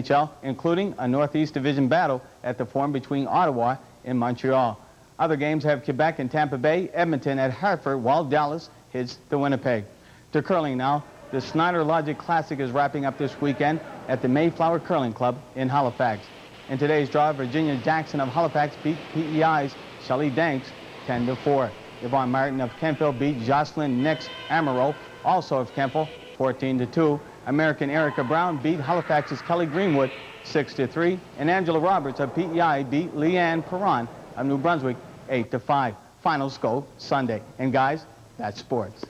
NHL, including a Northeast Division battle at the Forum between Ottawa and Montreal. Other games have Quebec and Tampa Bay, Edmonton at Hartford, while Dallas hits the Winnipeg. To curling now, the Snyder Logic Classic is wrapping up this weekend at the Mayflower Curling Club in Halifax. In today's draw, Virginia Jackson of Halifax beat PEI's Shelley Danks 10-4. Yvonne Martin of Kentville beat Jocelyn Nix Amaro, also of Kentville, 14-2. American Erica Brown beat Halifax's Kelly Greenwood 6-3. And Angela Roberts of PEI beat Leanne Perron of New Brunswick 8-5. Final score Sunday. And guys, that's sports.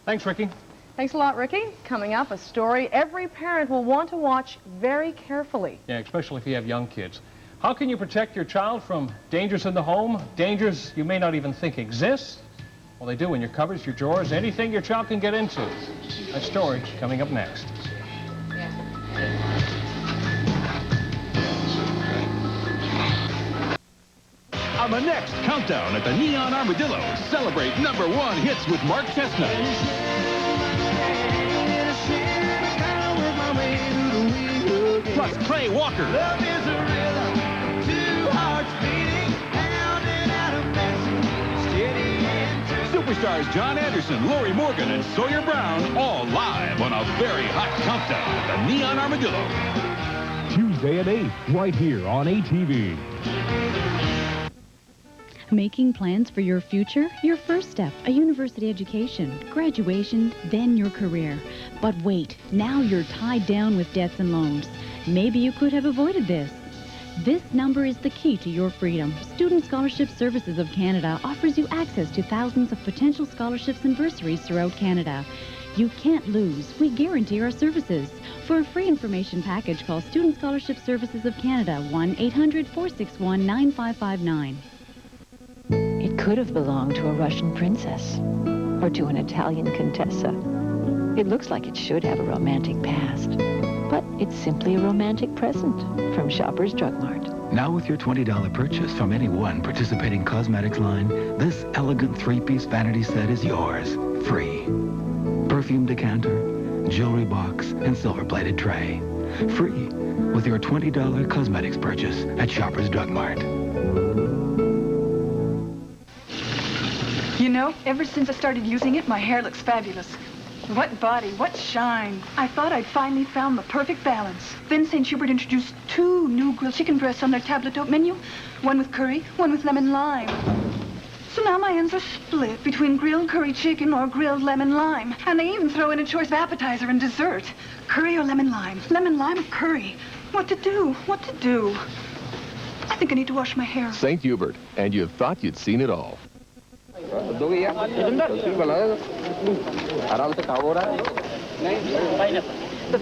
Thanks, Ricky. Thanks a lot, Ricky. Coming up, a story every parent will want to watch very carefully. Yeah, especially if you have young kids. How can you protect your child from dangers in the home, dangers you may not even think exist? Well, they do in your cupboards, your drawers, anything your child can get into. That story coming up next. On the next countdown at the Neon Armadillo, celebrate #1 hits with Mark Chestnut. Plus Trey Walker. Love is a rhythm, two hearts beating, pounding out a message, steady and true. Superstars John Anderson, Lori Morgan, and Sawyer Brown, all live on a very hot countdown at the Neon Armadillo. Tuesday at 8, right here on ATV. Making plans for your future? Your first step, a university education, graduation, then your career. But wait, now you're tied down with debts and loans. Maybe you could have avoided this. This number is the key to your freedom. Student Scholarship Services of Canada offers you access to thousands of potential scholarships and bursaries throughout Canada. You can't lose. We guarantee our services. For a free information package, call Student Scholarship Services of Canada, 1-800-461-9559. It could have belonged to a Russian princess or to an Italian contessa. It looks like it should have a romantic past, but it's simply a romantic present from Shoppers Drug Mart. Now with your $20 purchase from any one participating cosmetics line, this elegant three-piece vanity set is yours, free. Perfume decanter, jewelry box, and silver-plated tray. Free with your $20 cosmetics purchase at Shoppers Drug Mart. You know, ever since I started using it, my hair looks fabulous. What body, what shine. I thought I'd finally found the perfect balance. Then St. Hubert introduced 2 new grilled chicken breasts on their table d'hote menu. One with curry, one with lemon lime. So now my ends are split between grilled curry chicken or grilled lemon lime. And they even throw in a choice of appetizer and dessert. Curry or lemon lime or curry. What to do, what to do? I think I need to wash my hair. St. Hubert, and you thought you'd seen it all. The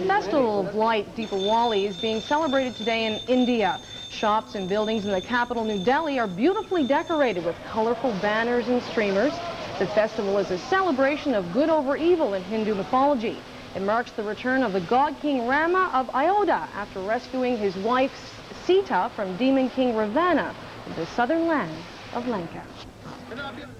Festival of Light, Deepawali, is being celebrated today in India. Shops and buildings in the capital, New Delhi, are beautifully decorated with colorful banners and streamers. The festival is a celebration of good over evil in Hindu mythology. It marks the return of the god king Rama of Ayodhya after rescuing his wife Sita from demon king Ravana in the southern land of Lanka.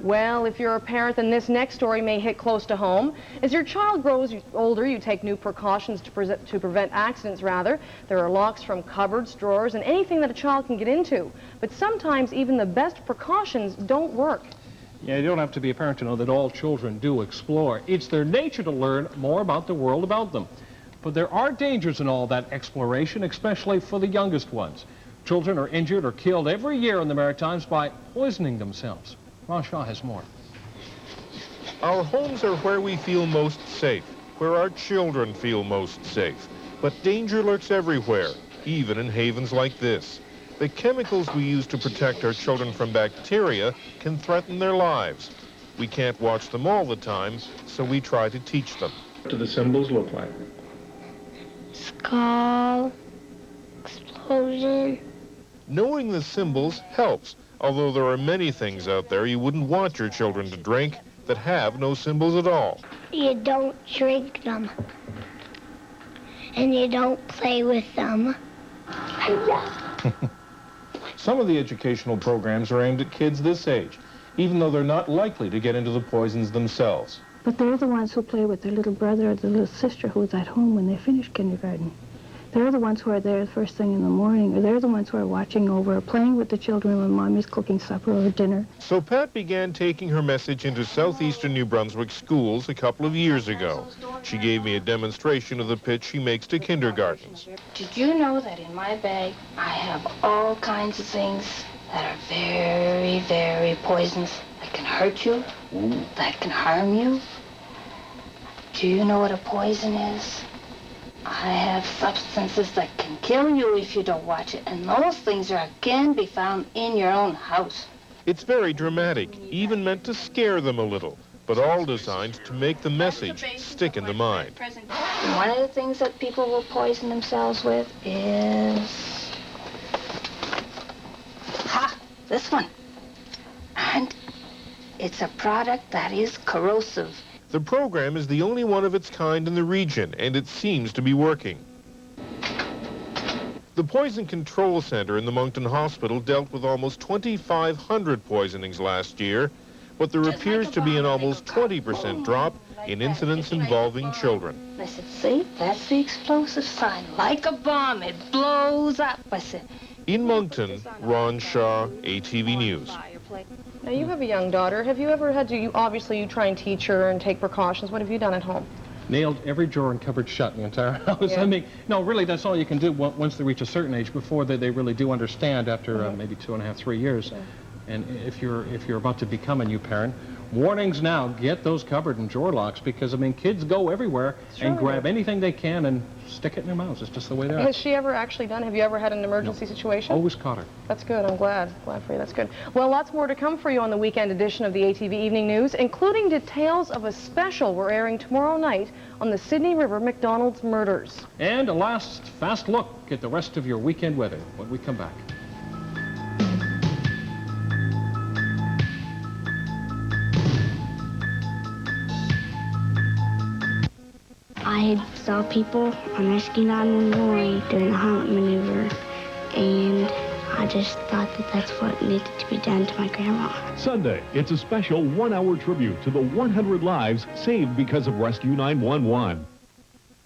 Well, if you're a parent, then this next story may hit close to home. As your child grows older, you take new precautions to prevent accidents, rather. There are locks from cupboards, drawers, and anything that a child can get into. But sometimes even the best precautions don't work. Yeah, you don't have to be a parent to know that all children do explore. It's their nature to learn more about the world about them. But there are dangers in all that exploration, especially for the youngest ones. Children are injured or killed every year in the Maritimes by poisoning themselves. Ron Shaw has more. Our homes are where we feel most safe, where our children feel most safe. But danger lurks everywhere, even in havens like this. The chemicals we use to protect our children from bacteria can threaten their lives. We can't watch them all the time, so we try to teach them. What do the symbols look like? Skull, explosion. Knowing the symbols helps, although there are many things out there you wouldn't want your children to drink that have no symbols at all. You don't drink them. And you don't play with them. Some of the educational programs are aimed at kids this age, even though they're not likely to get into the poisons themselves. But they're the ones who play with their little brother or their little sister who is at home when they finish kindergarten. They're the ones who are there the first thing in the morning, or they're the ones who are watching over, or playing with the children when Mommy's cooking supper or dinner. So Pat began taking her message into southeastern New Brunswick schools a couple of years ago. She gave me a demonstration of the pitch she makes to kindergartens. Did you know that in my bag I have all kinds of things that are very, very poisonous, that can hurt you, that can harm you? Do you know what a poison is? I have substances that can kill you if you don't watch it, and those things can be found in your own house. It's very dramatic, even meant to scare them a little, but all designed to make the message stick in the mind. And one of the things that people will poison themselves with is... this one. And it's a product that is corrosive. The program is the only one of its kind in the region, and it seems to be working. The Poison Control Center in the Moncton Hospital dealt with almost 2,500 poisonings last year, but there appears to be an almost 20% drop in incidents involving children. I said, see, that's the explosive sign. Like a bomb, it blows up. I said... In Moncton, Ron Shaw, ATV News. Now, you have a young daughter. Have you ever had to, you try and teach her and take precautions? What have you done at home? Nailed every drawer and cupboard shut in the entire house. Yeah. I mean, no, really, that's all you can do once they reach a certain age, before they really do understand after maybe 2.5, 3 years. Yeah. And if you're about to become a new parent, warnings now, get those cupboard and drawer locks, because, I mean, kids go everywhere and grab anything they can and stick it in their mouths. It's just the way they are. Has she ever actually done? Have you ever had an emergency situation? Always caught her. That's good. I'm glad. Glad for you. That's good. Well, lots more to come for you on the weekend edition of the ATV Evening News, including details of a special we're airing tomorrow night on the Sydney River McDonald's murders. And a last fast look at the rest of your weekend weather when we come back. I saw people on Rescue 911 doing a hunt maneuver, and I just thought that that's what needed to be done to my grandma. Sunday, it's a special 1-hour tribute to the 100 lives saved because of Rescue 911.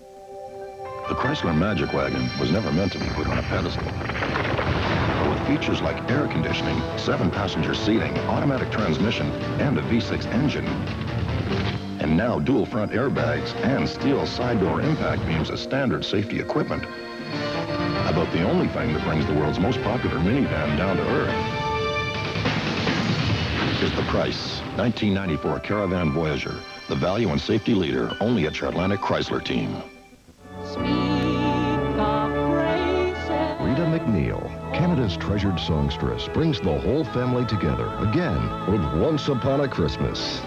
The Chrysler Magic Wagon was never meant to be put on a pedestal. But with features like air conditioning, 7-passenger seating, automatic transmission, and a V6 engine, and now dual front airbags and steel side door impact beams as standard safety equipment, about the only thing that brings the world's most popular minivan down to earth is the price. 1994 Caravan Voyager, the value and safety leader only at your Atlantic Chrysler team. Rita McNeil, Canada's treasured songstress, brings the whole family together again with Once Upon a Christmas.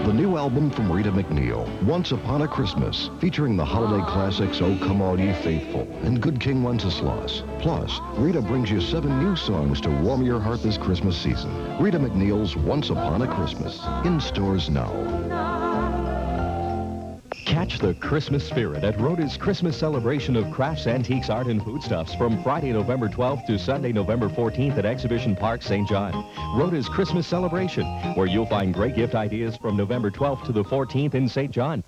The new album from Rita McNeil, Once Upon a Christmas, featuring the holiday classics Oh Come All Ye Faithful and Good King Wenceslas. Plus, Rita brings you 7 new songs to warm your heart this Christmas season. Rita McNeil's Once Upon a Christmas, in stores now. Catch the Christmas spirit at Rhoda's Christmas celebration of crafts, antiques, art, and foodstuffs from Friday, November 12th to Sunday, November 14th at Exhibition Park, St. John. Rhoda's Christmas celebration, where you'll find great gift ideas from November 12th to the 14th in St. John.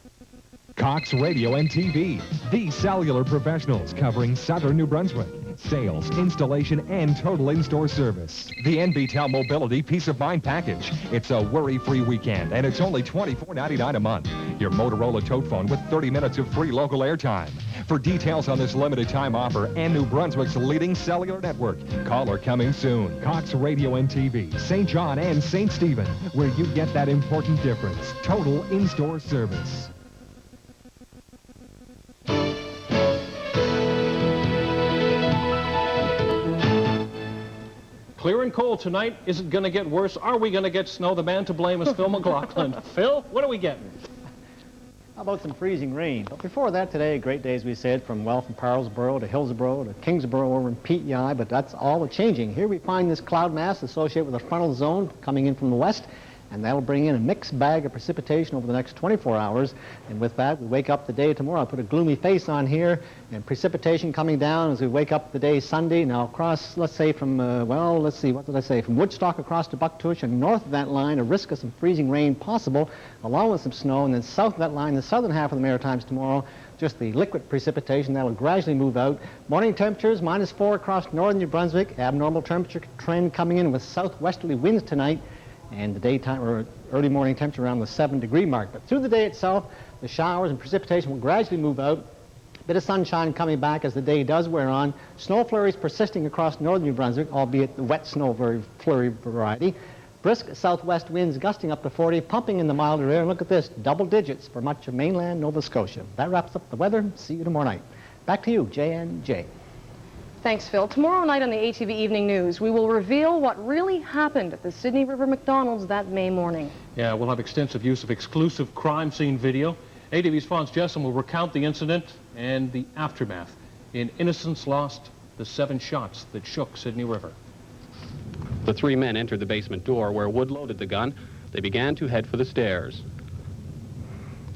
Cox Radio and TV, the cellular professionals covering southern New Brunswick. Sales, installation, and total in-store service. The NBTEL Mobility Peace of Mind Package. It's a worry-free weekend, and it's only $24.99 a month. Your Motorola tote phone with 30 minutes of free local airtime. For details on this limited time offer and New Brunswick's leading cellular network, call or coming soon. Cox Radio and TV, St. John and St. Stephen, where you get that important difference. Total in-store service. Clear and cold tonight. Is it going to get worse? Are we going to get snow? The man to blame is Phil McLaughlin. Phil, what are we getting? How about some freezing rain? But before that today, a great day, as we said, from Parlesboro to Hillsboro to Kingsboro over in PEI, but that's all changing. Here we find this cloud mass associated with a frontal zone coming in from the west, and that'll bring in a mixed bag of precipitation over the next 24 hours. And with that, we wake up the day tomorrow. I'll put a gloomy face on here, and precipitation coming down as we wake up the day Sunday. Now across, let's say from, from Woodstock across to Bucktush, and north of that line, a risk of some freezing rain possible, along with some snow. And then south of that line, the southern half of the Maritimes tomorrow, just the liquid precipitation that'll gradually move out. Morning temperatures -4 across northern New Brunswick. Abnormal temperature trend coming in with southwesterly winds tonight, and the daytime or early morning temperature around the 7-degree mark. But through the day itself, the showers and precipitation will gradually move out. A bit of sunshine coming back as the day does wear on. Snow flurries persisting across northern New Brunswick, albeit the wet snow flurry variety. Brisk southwest winds gusting up to 40, pumping in the milder air. And look at this, double digits for much of mainland Nova Scotia. That wraps up the weather. See you tomorrow night. Back to you, J&J. Thanks, Phil. Tomorrow night on the ATV Evening News, we will reveal what really happened at the Sydney River McDonald's that May morning. Yeah, we'll have extensive use of exclusive crime scene video. ATV's Fons Jessom will recount the incident and the aftermath. In Innocence Lost, the 7 shots that shook Sydney River. The 3 men entered the basement door where Wood loaded the gun. They began to head for the stairs.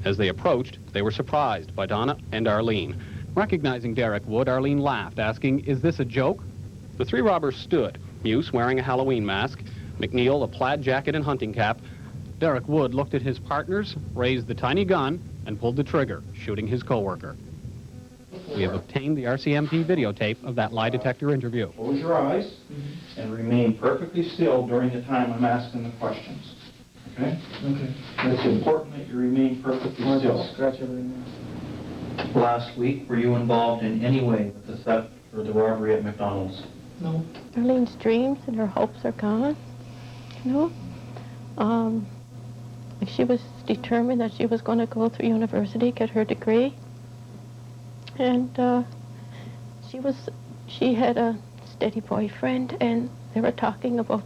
As they approached, they were surprised by Donna and Arlene. Recognizing Derek Wood, Arlene laughed, asking, "Is this a joke?" The 3 robbers stood, Muse wearing a Halloween mask, McNeil a plaid jacket and hunting cap. Derek Wood looked at his partners, raised the tiny gun, and pulled the trigger, shooting his co-worker. We have obtained the RCMP videotape of that lie detector interview. Close your eyes and remain perfectly still during the time I'm asking the questions. Okay? Okay. It's important that you remain perfectly still. Scratch everything. Last week, were you involved in any way with the theft or the robbery at McDonald's? No. Arlene's dreams and her hopes are gone. No. She was determined that she was going to go through university, get her degree. And she had a steady boyfriend, and they were talking about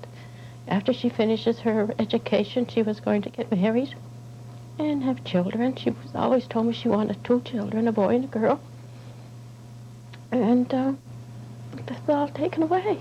after she finishes her education, she was going to get married and have children. She was always told me she wanted 2 children, a boy and a girl. And that's all taken away.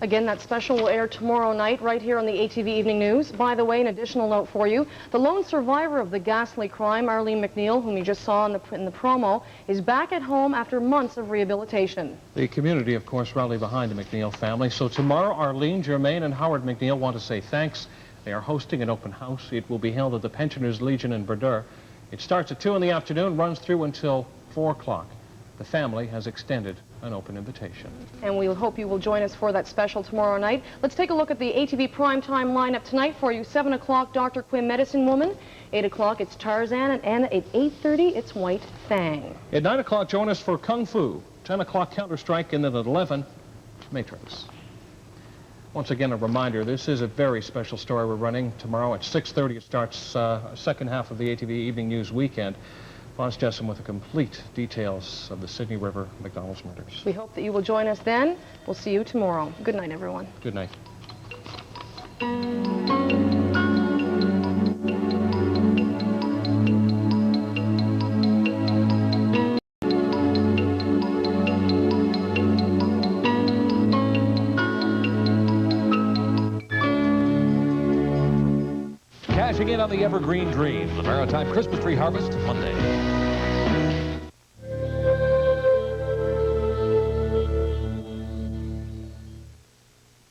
Again, that special will air tomorrow night right here on the ATV Evening News. By the way, an additional note for you. The lone survivor of the ghastly crime, Arlene McNeil, whom you just saw in the promo, is back at home after months of rehabilitation. The community, of course, rallied behind the McNeil family. So tomorrow, Arlene, Germaine, and Howard McNeil want to say thanks. They are hosting an open house. It will be held at the Pensioners Legion in Berdure. It starts at 2 in the afternoon, runs through until 4 o'clock. The family has extended an open invitation. And we hope you will join us for that special tomorrow night. Let's take a look at the ATV primetime lineup tonight for you. 7 o'clock, Dr. Quinn, Medicine Woman. 8 o'clock, it's Tarzan. And at 8:30, it's White Fang. At 9 o'clock, join us for Kung Fu. 10 o'clock, Counter-Strike. And then at 11, Matrix. Once again, a reminder, this is a very special story we're running. Tomorrow at 6:30, it starts second half of the ATV Evening News weekend. Fons Jessom with the complete details of the Sydney River McDonald's murders. We hope that you will join us then. We'll see you tomorrow. Good night, everyone. Good night. Cashing in on the evergreen dream. The Maritime Christmas tree harvest Monday.